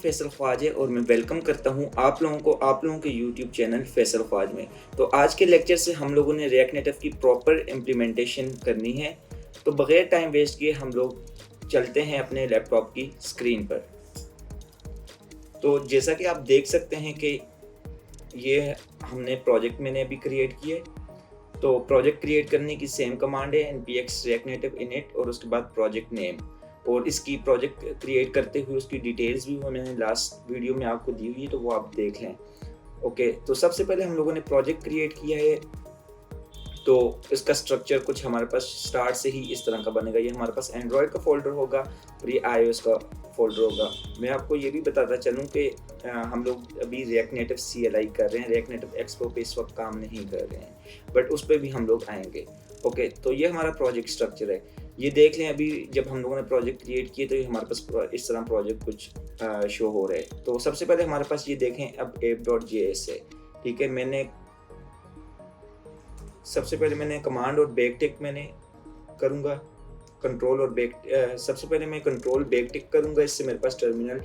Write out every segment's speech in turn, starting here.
फैसल ख्वाज है और मैं वेलकम करता हूं आप लोगों के यूट्यूब चैनल फैसल ख्वाज में। तो आज के लेक्चर से हम लोगों ने रिएक्ट नेटिव की प्रॉपर इम्प्लीमेंटेशन करनी है। तो बग़ैर टाइम वेस्ट किए हम लोग चलते हैं अपने लैपटॉप की स्क्रीन पर। तो जैसा कि आप देख सकते हैं कि ये हमने प्रोजेक्ट मैंने अभी क्रिएट किए। तो प्रोजेक्ट क्रिएट करने की सेम कमांड है npx react native init और उसके बाद प्रोजेक्ट नेम, और इसकी प्रोजेक्ट क्रिएट करते हुए उसकी डिटेल्स भी मैंने लास्ट वीडियो में आपको दी हुई है, तो वो आप देख लें। ओके, तो सबसे पहले हम लोगों ने प्रोजेक्ट क्रिएट किया है। तो इसका स्ट्रक्चर कुछ हमारे पास स्टार्ट से ही इस तरह का बनेगा। ये हमारे पास एंड्रॉयड का फोल्डर होगा और ये iOS का फोल्डर होगा। मैं आपको ये भी बताता चलूँ कि हम लोग अभी रिएक्ट नेटिव CLI कर रहे हैं, रिएक्ट नेटिव एक्सपो पे इस वक्त काम नहीं कर रहे हैं, बट उस पर भी हम लोग आएंगे। ओके, तो ये हमारा प्रोजेक्ट स्ट्रक्चर है। ये देख लें, अभी जब हम लोगों ने प्रोजेक्ट क्रिएट किए तो ये हमारे पास इस तरह प्रोजेक्ट कुछ शो हो रहा है। तो सबसे पहले हमारे पास ये देखें, अब app.js है। ठीक है, सबसे पहले मैंने कमांड और बैक टिक मैंने करूँगा, कंट्रोल और बैक। सबसे पहले मैं कंट्रोल बैक टिक करूँगा, इससे मेरे पास टर्मिनल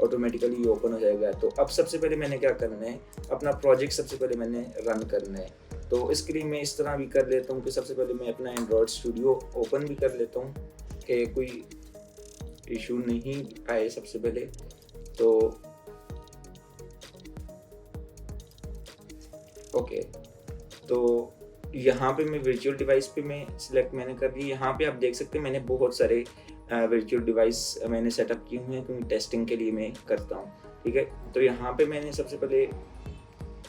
ऑटोमेटिकली ओपन हो जाएगा। तो अब सबसे पहले मैंने क्या करना है, अपना प्रोजेक्ट सबसे पहले मैंने रन करना है। तो इसके लिए मैं इस तरह भी कर लेता हूँ कि सबसे पहले मैं अपना एंड्रॉयड स्टूडियो ओपन भी कर लेता हूँ कि कोई इशू नहीं आए सबसे पहले। तो ओके, तो यहाँ पे मैं वर्चुअल डिवाइस पे मैं सिलेक्ट मैंने कर ली। यहाँ पे आप देख सकते हैं मैंने बहुत सारे वर्चुअल डिवाइस मैंने सेटअप किए हुए हैं क्योंकि टेस्टिंग के लिए मैं करता हूँ। ठीक है, तो यहाँ पे मैंने सबसे पहले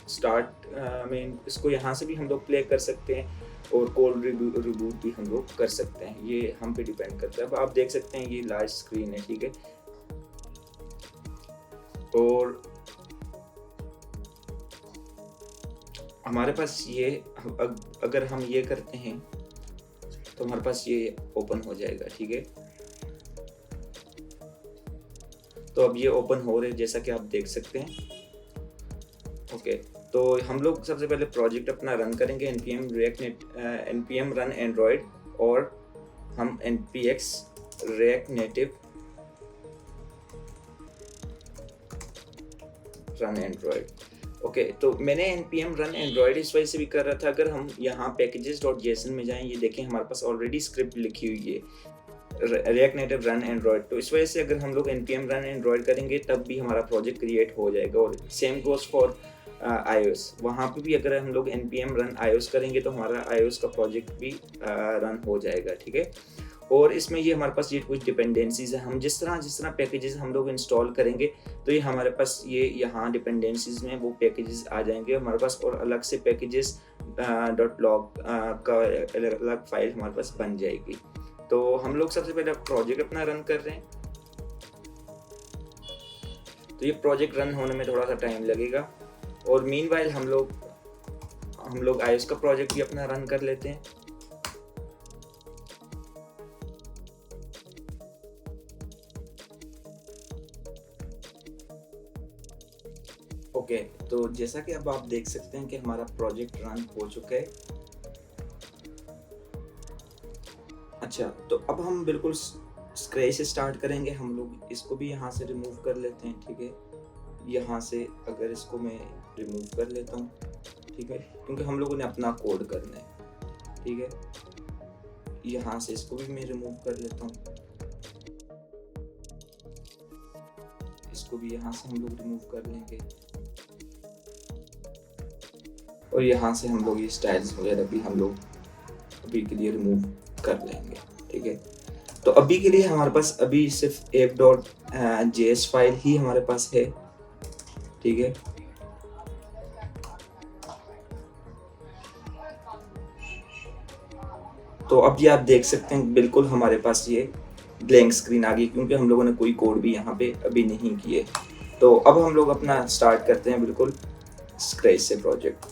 स्टार्ट में इसको यहाँ से भी हम लोग प्ले कर सकते हैं और कोल्ड रिबूट भी हम लोग कर सकते हैं, ये हम पे डिपेंड करता है। अब आप देख सकते हैं ये लार्ज स्क्रीन है। ठीक है, और हमारे पास ये अगर हम ये करते हैं तो हमारे पास ये ओपन हो जाएगा। ठीक है, तो अब ये ओपन हो रहे जैसा कि आप देख सकते हैं। ओके, तो हम लोग सबसे पहले प्रोजेक्ट अपना रन करेंगे npm run android, और हम npx react native run android। Okay, तो मैंने npm run android इस वजह से भी कर रहा था। अगर हम यहाँ packages.json में जाएं, ये देखें हमारे पास ऑलरेडी स्क्रिप्ट लिखी हुई है रिएक्ट नेटिव रन एंड्रॉयड। तो इस वजह से अगर हम लोग npm रन एंड्रॉयड करेंगे तब भी हमारा प्रोजेक्ट क्रिएट हो जाएगा। और सेम गोज फॉर iOS, वहाँ पे भी अगर हम लोग npm रन iOS करेंगे तो हमारा iOS का प्रोजेक्ट भी रन हो जाएगा। ठीक है, और इसमें ये हमारे पास ये कुछ डिपेंडेंसीज है। हम जिस तरह पैकेजेस हम लोग इंस्टॉल करेंगे तो ये हमारे पास ये यहाँ डिपेंडेंसीज में वो पैकेजेस आ जाएंगे हमारे पास, और अलग से पैकेजेस .log का अलग फाइल हमारे पास बन जाएगी। तो हम लोग सबसे पहले प्रोजेक्ट अपना रन कर रहे हैं। तो ये प्रोजेक्ट रन होने में थोड़ा सा टाइम लगेगा, और मीनवाइल हम लोग iOS का प्रोजेक्ट भी अपना रन कर लेते हैं। ओके, तो जैसा कि अब आप देख सकते हैं कि हमारा प्रोजेक्ट रन हो चुका है। अच्छा, तो अब हम बिल्कुल स्क्रैच से स्टार्ट करेंगे। हम लोग इसको भी यहाँ से रिमूव कर लेते हैं। ठीक है, यहाँ से अगर इसको मैं रिमूव कर लेता हूँ, ठीक है, क्योंकि हम लोगों ने अपना कोड करना है। ठीक है, यहाँ से इसको भी मैं रिमूव कर लेता हूँ, इसको भी यहाँ से हम लोग रिमूव कर लेंगे, और यहाँ से हम लोग ये स्टाइल्स वगैरह भी हम लोग अभी के लिए रिमूव कर लेंगे। ठीक है, तो अभी के लिए हमारे पास अभी सिर्फ app.js फाइल ही हमारे पास है। ठीक है, तो अब ये आप देख सकते हैं बिल्कुल हमारे पास ये ब्लैंक स्क्रीन आ गई क्योंकि हम लोगों ने कोई कोड भी यहाँ पे अभी नहीं किए। तो अब हम लोग अपना स्टार्ट करते हैं बिल्कुल स्क्रैच से प्रोजेक्ट।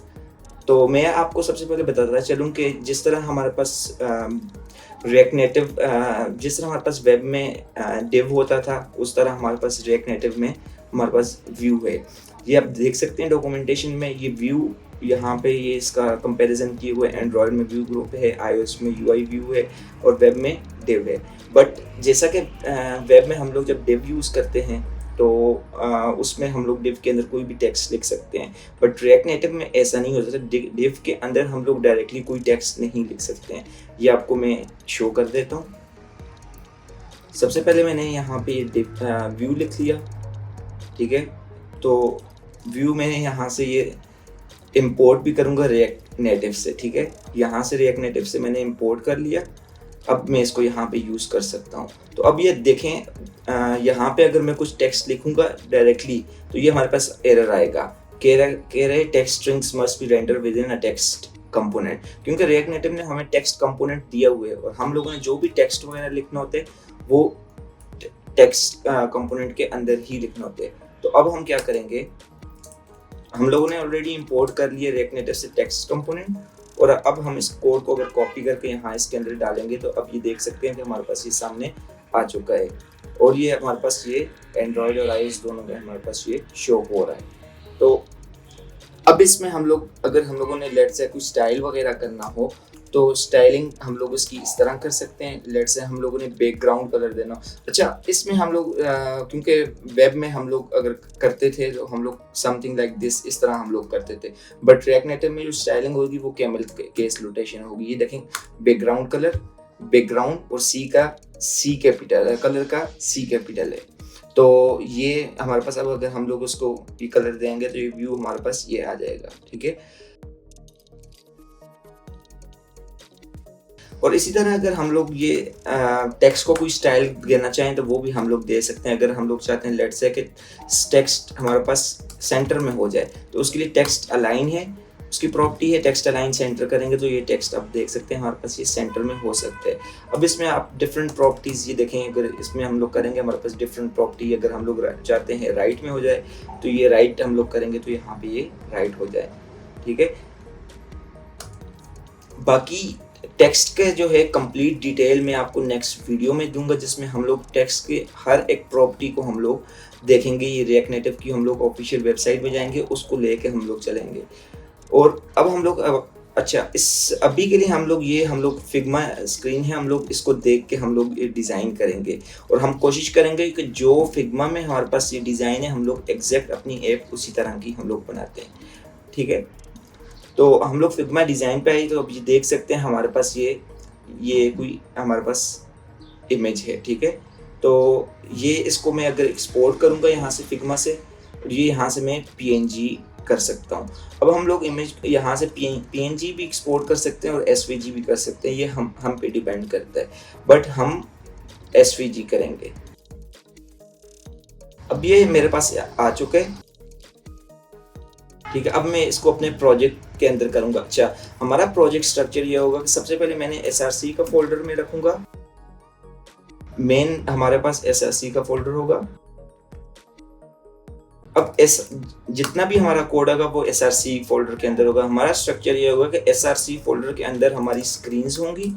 तो मैं आपको सबसे पहले बताता चलूँ कि जिस तरह हमारे पास रिएक्ट नेटिव जिस तरह हमारे पास वेब में डिव होता था, उस तरह हमारे पास रिएक्ट नेटिव में हमारे पास व्यू है। ये आप देख सकते हैं डॉक्यूमेंटेशन में ये व्यू, यहाँ पे ये इसका कंपैरिजन किए हुए एंड्रॉयड में व्यू ग्रुप है, iOS में UI व्यू है और वेब में डिव है। बट जैसा कि वेब में हम लोग जब डिव यूज़ करते हैं तो उसमें हम लोग div के अंदर कोई भी टेक्स्ट लिख सकते हैं, बट रिएक्ट नेटिव में ऐसा नहीं हो सकता। div के अंदर हम लोग डायरेक्टली कोई टेक्स्ट नहीं लिख सकते हैं। ये आपको मैं शो कर देता हूँ। सबसे पहले मैंने यहाँ पे व्यू लिख लिया, ठीक है। तो व्यू में यहाँ से ये इंपोर्ट भी करूँगा रिएक्ट नेटिव से, ठीक है। यहाँ से रिएक्ट नेटिव से मैंने इंपोर्ट कर लिया। अब मैं इसको यहाँ पे यूज़ कर सकता हूँ। तो अब ये देखें, यहाँ पे अगर मैं कुछ टेक्स्ट लिखूँगा डायरेक्टली तो ये हमारे पास एरर आएगा। कह रहे text strings must be render with in a text component, क्योंकि रिएक्ट नेटिव ने हमें टेक्स्ट कंपोनेंट दिया हुआ है और हम लोगों ने जो भी टेक्स्ट वगैरह लिखना होते हैं वो टेक्स्ट कंपोनेंट के अंदर ही लिखना होते हैं। तो अब हम क्या करेंगे, हम लोगों ने ऑलरेडी इंपोर्ट कर लिया रिएक्ट नेटिव से टेक्स्ट कंपोनेंट, और अब हम इस कोड को अगर कॉपी करके यहाँ इसके अंदर डालेंगे तो अब ये देख सकते हैं कि हमारे पास ये सामने आ चुका है, और ये हमारे पास ये एंड्रॉयड और iOS दोनों में हमारे पास ये शो हो रहा है। तो अब इसमें हम लोग, अगर हम लोगों ने लेट से कुछ स्टाइल वगैरह करना हो तो स्टाइलिंग हम लोग इसकी इस तरह कर सकते हैं। लेट से हम लोगों ने बैकग्राउंड कलर देना, अच्छा इसमें हम लोग क्योंकि वेब में हम लोग अगर करते थे तो हम लोग समथिंग लाइक दिस, इस तरह हम लोग करते थे, बट रिएक्ट नेटिव में जो स्टाइलिंग होगी वो कैमल केस नोटेशन होगी। ये देखें, बैकग्राउंड कलर, बैकग्राउंड और सी कैपिटल है, कलर का सी कैपिटल है। तो ये हमारे पास, अब अगर हम लोग उसको ये कलर देंगे तो ये व्यू हमारे पास ये आ जाएगा, ठीक है। और इसी तरह अगर हम लोग ये टेक्स्ट को कोई स्टाइल देना चाहें तो वो भी हम लोग दे सकते हैं। अगर हम लोग चाहते हैं लेट से कि टेक्स्ट हमारे पास सेंटर में हो जाए तो उसके लिए टेक्स्ट अलाइन है, उसकी प्रॉपर्टी है टेक्स्ट अलाइन सेंटर करेंगे तो ये टेक्स्ट आप देख सकते हैं हमारे पास ये सेंटर में हो सकता है। अब इसमें आप डिफरेंट प्रॉपर्टीज़ ये देखें, अगर इसमें हम लोग करेंगे हमारे पास डिफरेंट प्रॉपर्टी, अगर हम लोग चाहते हैं राइट में हो जाए तो ये राइट हम लोग करेंगे तो यहाँ पे ये राइट हो जाए, ठीक है। बाकी टेक्स्ट के जो है कंप्लीट डिटेल मैं आपको नेक्स्ट वीडियो में दूंगा, जिसमें हम लोग टेक्स्ट के हर एक प्रॉपर्टी को हम लोग देखेंगे। ये रिएक्ट नेटिव की हम लोग ऑफिशियल वेबसाइट में जाएंगे, उसको लेके हम लोग चलेंगे। और अब हम लोग अच्छा, इस अभी के लिए हम लोग फिग्मा स्क्रीन है, हम लोग इसको देख के हम लोग ये डिज़ाइन करेंगे और हम कोशिश करेंगे कि जो फिग्मा में हमारे पास ये डिज़ाइन है हम लोग एग्जैक्ट अपनी ऐप उसी तरह की हम लोग बनाते हैं, ठीक है। तो हम लोग फिग्मा डिज़ाइन पे आए तो अब ये देख सकते हैं हमारे पास ये कोई हमारे पास इमेज है, ठीक है। तो ये इसको मैं अगर एक्सपोर्ट करूँगा यहाँ से फिग्मा से, ये यहाँ से मैं PNG कर सकता हूँ। अब हम लोग इमेज यहाँ से PNG भी एक्सपोर्ट कर सकते हैं और SVG भी कर सकते हैं, ये हम पे डिपेंड करता है, बट हम SVG करेंगे। अब ये मेरे पास आ चुका है, ठीक है। अब मैं इसको अपने प्रोजेक्ट के अंदर करूंगा। अच्छा, हमारा प्रोजेक्ट स्ट्रक्चर ये होगा कि सबसे पहले मैंने SRC का फोल्डर में रखूंगा, मेन हमारे पास SRC का फोल्डर होगा। अब जितना भी हमारा कोड होगा वो SRC फोल्डर के अंदर होगा। हमारा स्ट्रक्चर ये होगा कि SRC फोल्डर के अंदर हमारी स्क्रीन्स होंगी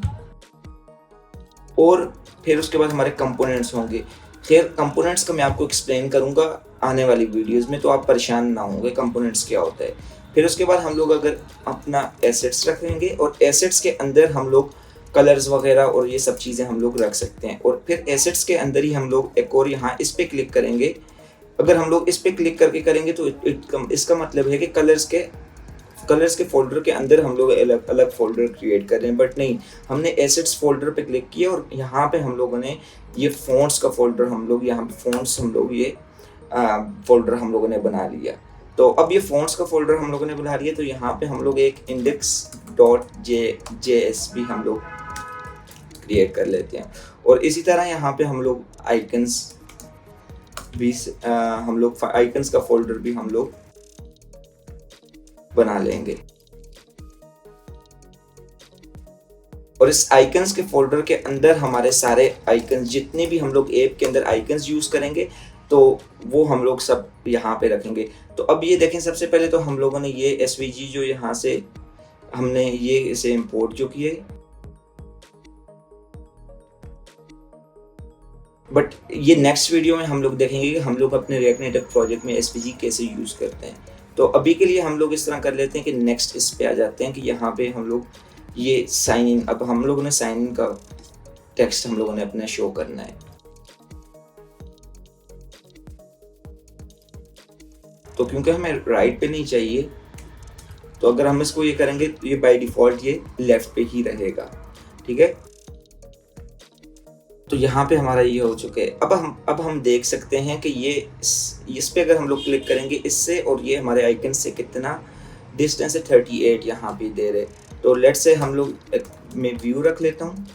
और फिर उसके बाद हमारे कंपोनेंट्स होंगे। खैर कंपोनेंट्स का मैं आपको एक्सप्लेन करूंगा आने वाली वीडियोस में, तो आप परेशान ना होंगे कंपोनेंट्स क्या होता है। फिर उसके बाद हम लोग अगर अपना एसेट्स रखेंगे और एसेट्स के अंदर हम लोग कलर्स वगैरह और ये सब चीज़ें हम लोग रख सकते हैं। और फिर एसेट्स के अंदर ही हम लोग एक और यहाँ इस पर क्लिक करेंगे। अगर हम लोग इस पर क्लिक करके करेंगे तो इसका मतलब है कि कलर्स के फोल्डर के अंदर हम लोग अलग अलग फोल्डर क्रिएट कर रहे हैं, बट नहीं, हमने एसेट्स फोल्डर पे क्लिक किया और यहाँ पे हम लोगों ने ये फ़ॉन्ट्स का फोल्डर ये फोल्डर हम लोगों ने बना लिया। तो अब ये फ़ॉन्ट्स का फोल्डर हम लोगों ने बना लिया, तो यहाँ पे हम लोग एक index.js भी हम लोग क्रिएट कर लेते हैं। और इसी तरह यहाँ पे हम लोग आइकन्स का फोल्डर भी हम लोग बना लेंगे। और इस आइकन्स के फोल्डर के अंदर हमारे सारे आइकन्स, जितने भी हम लोग ऐप के अंदर आइकन्स यूज़ करेंगे तो वो हम लोग सब यहाँ पे रखेंगे। तो अब ये देखें, सबसे पहले तो हम लोगों ने ये SVG जो यहाँ से हमने ये इसे इंपोर्ट जो किए, बट ये नेक्स्ट वीडियो में हम लोग देखेंगे कि हम लोग अपने रिएक्ट नेटिव प्रोजेक्ट में SVG कैसे यूज़ करते हैं। तो अभी के लिए हम लोग इस तरह कर लेते हैं कि नेक्स्ट इस पे आ जाते हैं कि यहाँ पे हम लोग ये साइन इन, अब हम लोगों ने साइन इन का टेक्स्ट हम लोगों ने अपना शो करना है। तो क्योंकि हमें राइट पे नहीं चाहिए, तो अगर हम इसको ये करेंगे तो ये बाय डिफ़ॉल्ट ये लेफ़्ट पे ही रहेगा, ठीक है। तो यहाँ पे हमारा ये हो चुका है। अब हम देख सकते हैं कि ये इस पे अगर हम लोग क्लिक करेंगे इससे और ये हमारे आइकन से कितना डिस्टेंस है, 38 यहाँ पे दे रहे। तो लेट्स से हम लोग मैं व्यू रख लेता हूँ।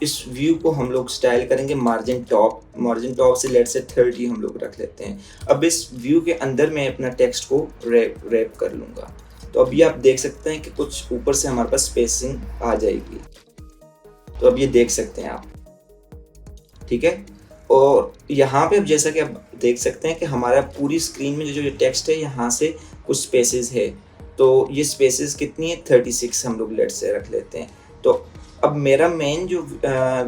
इस व्यू को हम लोग स्टाइल करेंगे मार्जिन टॉप से लेट्स से 30 हम लोग रख लेते हैं। अब इस व्यू के अंदर मैं अपना टेक्स्ट को रैप कर लूँगा। तो अभी आप देख सकते हैं कि कुछ ऊपर से हमारे पास स्पेसिंग आ जाएगी। तो अब ये देख सकते हैं आप, ठीक है। और यहाँ पे अब जैसा कि आप देख सकते हैं कि हमारा पूरी स्क्रीन में जो टेक्स्ट है यहाँ से कुछ स्पेसेस है। तो ये स्पेसेस कितनी है, 36 हम लोग लेट से रख लेते हैं। तो अब मेरा मेन जो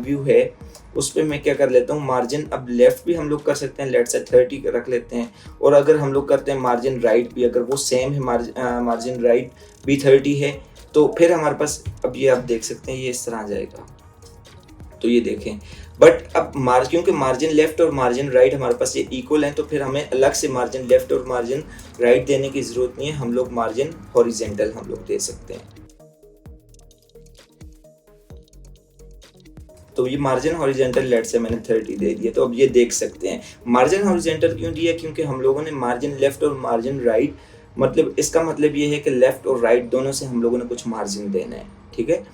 व्यू है उस पर मैं क्या कर लेता हूँ, मार्जिन अब लेफ़्ट भी हम लोग कर सकते हैं, लेट से 30 रख लेते हैं। और अगर हम लोग करते हैं मार्जिन राइट भी, अगर वो सेम है, मार्जिन राइट भी 30 है, तो फिर हमारे पास अब ये आप देख सकते हैं ये इस तरह आ जाएगा। तो ये देखें, बट अब क्योंकि मार्जिन लेफ्ट और मार्जिन राइट हमारे पास ये इक्वल हैं, तो फिर हमें अलग से मार्जिन लेफ्ट और मार्जिन राइट देने की ज़रूरत नहीं है। हम लोग मार्जिन हॉरिजेंटल हम लोग दे सकते हैं। तो ये मार्जिन हॉरिजेंटल लेट से मैंने 30 दे दिया। तो अब ये देख सकते हैं मार्जिन हॉरिजेंटल क्यों दिया, क्योंकि हम लोगों ने मार्जिन लेफ्ट और मार्जिन राइट, मतलब इसका मतलब ये है कि लेफ्ट और राइट दोनों से हम लोगों ने कुछ मार्जिन देना है, ठीक है।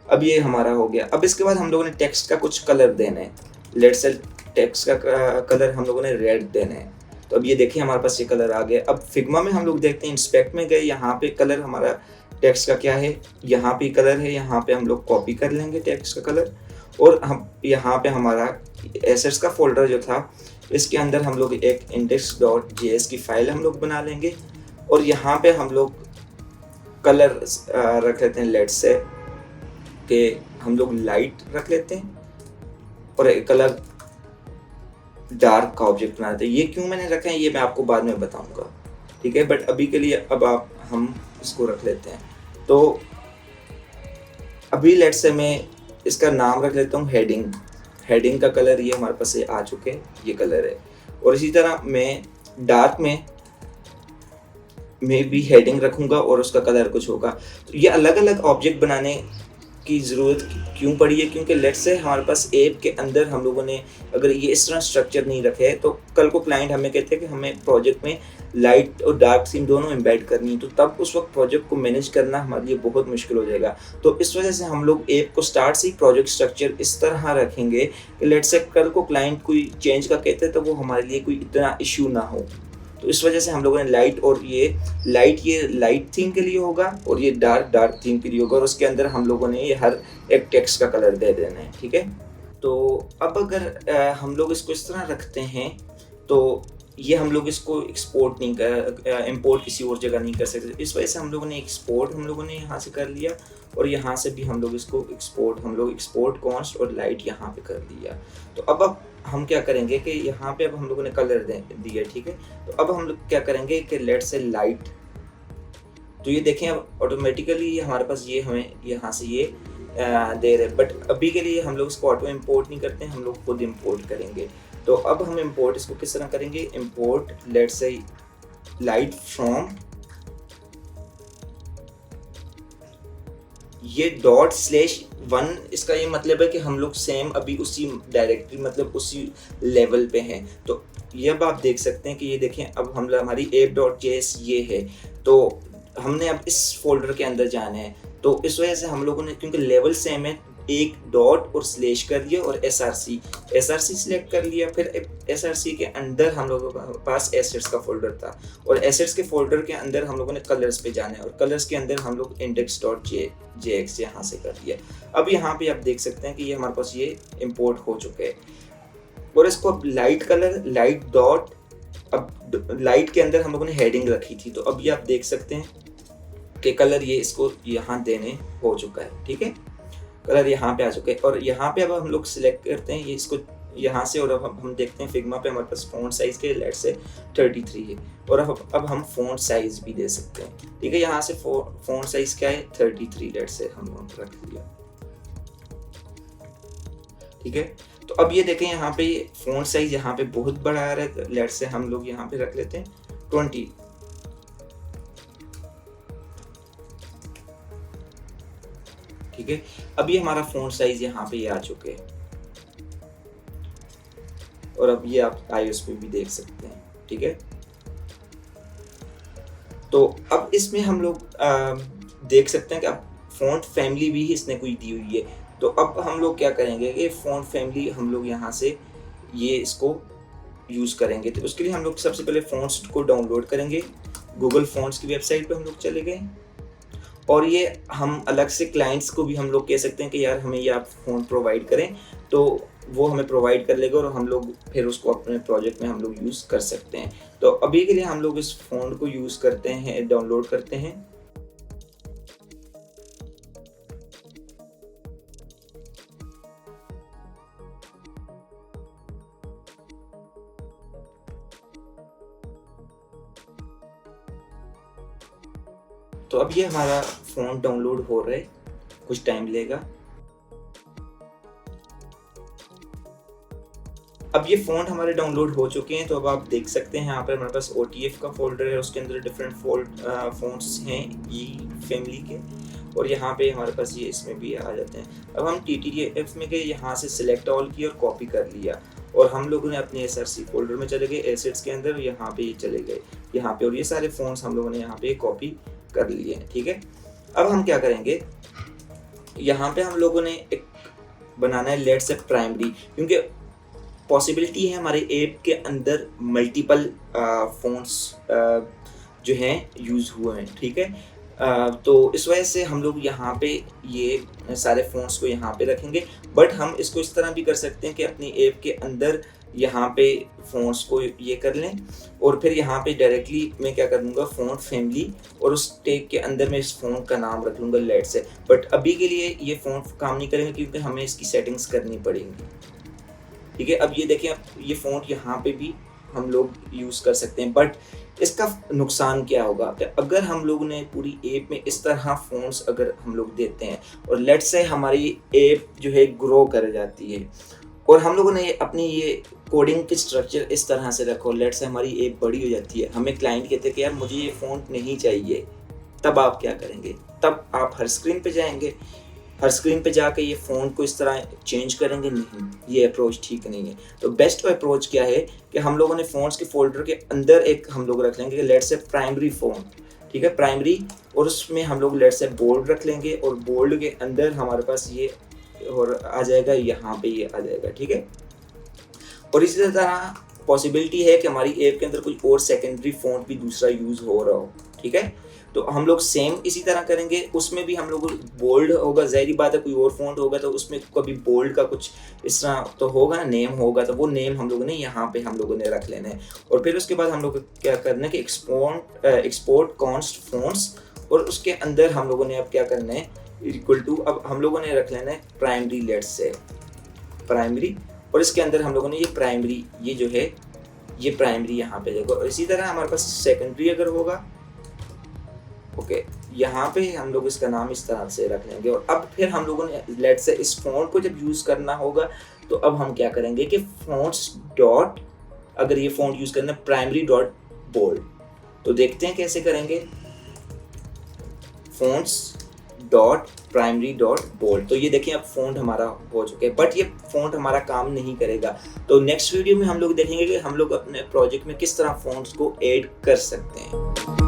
अब ये हमारा हो गया। अब इसके बाद हम लोगों ने टेक्स्ट का कुछ कलर देना है। लेट्स से टेक्स्ट का कलर हम लोगों ने रेड देना है। तो अब ये देखिए हमारे पास ये कलर आ गया। अब फिग्मा में हम लोग देखते हैं, इंस्पेक्ट में गए, यहाँ पे कलर हमारा टेक्स्ट का क्या है, यहाँ पे कलर है, यहाँ पे हम लोग कॉपी कर लेंगे टेक्स्ट का कलर। और हम यहाँ पे हमारा एसेट्स का फोल्डर जो था इसके अंदर हम लोग एक index.js की फाइल हम लोग बना लेंगे। और यहाँ पे हम लोग कलर रख लेते हैं, लेट्स से कि हम लोग लाइट रख लेते हैं और एक कलर डार्क का ऑब्जेक्ट बनाते हैं। ये क्यों मैंने रखा है ये मैं आपको बाद में बताऊंगा, ठीक है। बट अभी के लिए अब हम इसको रख लेते हैं। तो अभी लेट्स से मैं इसका नाम रख लेता हूँ हेडिंग का कलर ये हमारे पास आ चुके हैं, ये कलर है। और इसी तरह मैं डार्क में भी हेडिंग रखूँगा और उसका कलर कुछ होगा। तो ये अलग अलग ऑब्जेक्ट बनाने की ज़रूरत क्यों पड़ी है, क्योंकि लेट्स से हमारे पास ऐप के अंदर हम लोगों ने अगर ये इस तरह स्ट्रक्चर नहीं रखे है, तो कल को क्लाइंट हमें कहते हैं कि हमें प्रोजेक्ट में लाइट और डार्क थीम दोनों एम्बेड करनी है, तो तब उस वक्त प्रोजेक्ट को मैनेज करना हमारे लिए बहुत मुश्किल हो जाएगा। तो इस वजह से हम लोग ऐप को स्टार्ट से ही प्रोजेक्ट स्ट्रक्चर इस तरह रखेंगे कि लेट्स से कल को क्लाइंट कोई चेंज का कहते हैं तो वो हमारे लिए कोई इतना इश्यू ना हो। तो इस वजह से हम लोगों ने लाइट और ये लाइट थीम के लिए होगा और ये डार्क थीम के लिए होगा। और उसके अंदर हम लोगों ने ये हर एक टेक्स्ट का कलर दे देना है, ठीक है। तो अब अगर हम लोग इसको इस तरह रखते हैं तो ये हम लोग इसको एक्सपोर्ट नहीं कर, इंपोर्ट किसी और जगह नहीं कर सकते। इस वजह से हम लोगों ने एक्सपोर्ट हम लोगों ने यहाँ से कर लिया और यहाँ से भी हम लोग इसको एक्सपोर्ट कॉन्स्ट और लाइट यहाँ पे कर दिया। तो अब हम क्या करेंगे कि यहाँ पे अब हम लोगों ने कलर दिया, ठीक है। तो अब हम लोग क्या करेंगे कि लेट्स से लाइट, तो ये देखें अब ऑटोमेटिकली हमारे पास ये हमें यहाँ से ये दे रहे, बट अभी के लिए हम लोग इसको ऑटो इम्पोर्ट नहीं करते हैं, हम लोग खुद इम्पोर्ट करेंगे। तो अब हम इम्पोर्ट इसको किस तरह करेंगे, import let's say light from ये ./1, इसका ये मतलब है कि हम लोग सेम अभी उसी डायरेक्टरी मतलब उसी लेवल पे हैं। तो ये अब आप देख सकते हैं कि ये देखें अब हम हमारी app.js ये है, तो हमने अब इस फोल्डर के अंदर जाना है। तो इस वजह से हम लोगों ने क्योंकि लेवल सेम है एक डॉट और स्लैश कर दिया और SRC सिलेक्ट कर लिया। फिर SRC के अंदर हम लोगों के पास एसेट्स का फोल्डर था और एसेट्स के फोल्डर के अंदर हम लोगों ने कलर्स पे जाना है और कलर्स के अंदर हम लोग index.js यहाँ से कर दिया। अब यहाँ पे आप देख सकते हैं कि ये हमारे पास ये इंपोर्ट हो चुके हैं। और इसको अब लाइट कलर लाइट डॉट, अब लाइट के अंदर हम लोगों ने हेडिंग रखी थी, तो अब ये आप देख सकते हैं कि कलर ये इसको यहाँ देने हो चुका है, ठीक है। कलर यहाँ पे आ चुके हैं और यहाँ पे अब हम लोग सिलेक्ट करते हैं ये इसको यहाँ से। और अब हम देखते हैं फिग्मा पे हमारे पास फ़ॉन्ट साइज़ के लेट से 33 है और अब हम फ़ॉन्ट साइज़ भी दे सकते हैं, ठीक है। यहाँ से फ़ॉन्ट साइज़ क्या है 33 लेट से हम रख लिया, ठीक है। तो अब ये देखें यहाँ पे फ़ॉन्ट साइज़ यहाँ पे बहुत बड़ा आ रहा है, लेट से हम लोग यहाँ पे रख लेते हैं 20। ठीक है, अभी हमारा फ़ॉन्ट साइज यहाँ पे ये आ चुके हैं और अब ये आप iOS पे भी देख सकते हैं। ठीक है, तो अब इसमें हम लोग देख सकते हैं कि अब फ़ॉन्ट फैमिली भी इसने कोई दी हुई है। तो अब हम लोग क्या करेंगे कि फ़ॉन्ट फैमिली हम लोग यहाँ से ये इसको यूज़ करेंगे। तो उसके लिए हम लोग सबसे पहले फ़ॉन्ट्स को डाउनलोड करेंगे। गूगल फ़ॉन्ट्स की वेबसाइट पे हम लोग चले गए और ये हम अलग से क्लाइंट्स को भी हम लोग कह सकते हैं कि यार हमें ये आप फ़ॉन्ट प्रोवाइड करें, तो वो हमें प्रोवाइड कर लेगा और हम लोग फिर उसको अपने प्रोजेक्ट में हम लोग यूज़ कर सकते हैं। तो अभी के लिए हम लोग इस फ़ॉन्ट को यूज़ करते हैं, डाउनलोड करते हैं। तो अब ये हमारा फ़ॉन्ट डाउनलोड हो रहा है, कुछ टाइम लेगा। अब ये फ़ॉन्ट हमारे डाउनलोड हो चुके हैं। तो अब आप देख सकते हैं यहाँ पर हमारे पास OTF का फ़ोल्डर है, उसके अंदर डिफरेंट फ़ॉन्ट्स हैं ये फैमिली के, और यहाँ पे हमारे पास ये इसमें भी आ जाते हैं। अब हम TTF में गए, यहाँ से सिलेक्ट ऑल किया और कॉपी कर लिया और हम लोगों ने अपने SRC फ़ोल्डर में चले गए, एसेट्स के अंदर, यहाँ पे ये चले गए यहाँ पे, और ये सारे फ़ॉन्ट्स हम लोगों ने यहाँ पे कॉपी कर लिए हैं। ठीक है, अब हम क्या करेंगे, यहाँ पे हम लोगों ने एक बनाना है लेट्स से प्राइमरी, क्योंकि पॉसिबिलिटी है हमारे ऐप के अंदर मल्टीपल फ़ॉन्ट्स जो हैं यूज़ हुए हैं। ठीक है, तो इस वजह से हम लोग यहाँ पे ये सारे फ़ॉन्ट्स को यहाँ पे रखेंगे। बट हम इसको इस तरह भी कर सकते हैं कि अपनी ऐप के अंदर यहाँ पे फ़ॉन्ट्स को ये कर लें और फिर यहाँ पे डायरेक्टली मैं क्या कर दूँगा, फ़ॉन्ट फैमिली, और उस टैग के अंदर मैं इस फ़ॉन्ट का नाम रख लूँगा लेट्स से। बट अभी के लिए ये फ़ॉन्ट काम नहीं करेंगे क्योंकि हमें इसकी सेटिंग्स करनी पड़ेंगी। ठीक है, अब ये देखें, अब ये फ़ॉन्ट यहाँ पे भी हम लोग यूज़ कर सकते हैं। बट इसका नुकसान क्या होगा कि अगर हम लोग ने पूरी ऐप में इस तरह फ़ॉन्ट्स अगर हम लोग देते हैं और लेट्स से हमारी ऐप जो है ग्रो कर जाती है और हम लोगों ने अपनी ये कोडिंग की स्ट्रक्चर इस तरह से रखो, लेट्स से हमारी ऐप बड़ी हो जाती है, हमें क्लाइंट कहते हैं कि यार मुझे ये फ़ॉन्ट नहीं चाहिए, तब आप क्या करेंगे? तब आप हर स्क्रीन पे जाएंगे, हर स्क्रीन पे जाके ये फ़ॉन्ट को इस तरह चेंज करेंगे? नहीं, ये अप्रोच ठीक नहीं है। तो बेस्ट अप्रोच क्या है कि हम लोगों ने फ़ॉन्ट्स के फ़ोल्डर के अंदर एक हम लोग रख लेंगे लेट्स से प्राइमरी फ़ॉन्ट। ठीक है, प्राइमरी, और उसमें हम लोग लेट्स से बोल्ड रख लेंगे और बोल्ड के अंदर हमारे पास ये और आ जाएगा, यहाँ पे ये आ जाएगा। ठीक है, और इसी तरह पॉसिबिलिटी है कि हमारी ऐप के अंदर कोई और सेकेंडरी फ़ॉन्ट भी दूसरा यूज़ हो रहा हो। ठीक है, तो हम लोग सेम इसी तरह करेंगे, उसमें भी हम लोग बोल्ड होगा, ज़ाहिर बात है कोई और फ़ॉन्ट होगा तो उसमें कभी बोल्ड का कुछ इस तरह तो होगा ना, नेम होगा, तो वो नेम हम लोगों ने यहाँ पे हम लोगों ने रख लेना है। और फिर उसके बाद हम लोग क्या करना है कि एक्सपोर्ट कॉन्स्ट फ़ॉन्ट्स, और उसके अंदर हम लोगों ने अब क्या करना है, इक्वल टू, अब हम लोगों ने रख लेना है प्राइमरी, लेट्स से प्राइमरी, और इसके अंदर हम लोगों ने ये प्राइमरी, ये जो है ये प्राइमरी यहाँ पे देखो। और इसी तरह हमारे पास सेकेंडरी अगर होगा, ओके, यहाँ पे हम लोग इसका नाम इस तरह से रख लेंगे। और अब फिर हम लोगों ने लेट्स से इस फ़ॉन्ट को जब यूज़ करना होगा तो अब हम क्या करेंगे कि फ़ॉन्ट्स डॉट, अगर ये फ़ॉन्ट यूज़ करना है प्राइमरी डॉट बोल्ड, तो देखते हैं कैसे करेंगे, fonts dot primary dot bold. तो ये देखिए अब फ़ॉन्ट हमारा हो चुका है, बट ये फ़ॉन्ट हमारा काम नहीं करेगा। तो नेक्स्ट वीडियो में हम लोग देखेंगे कि हम लोग अपने प्रोजेक्ट में किस तरह फ़ॉन्ट्स को ऐड कर सकते हैं।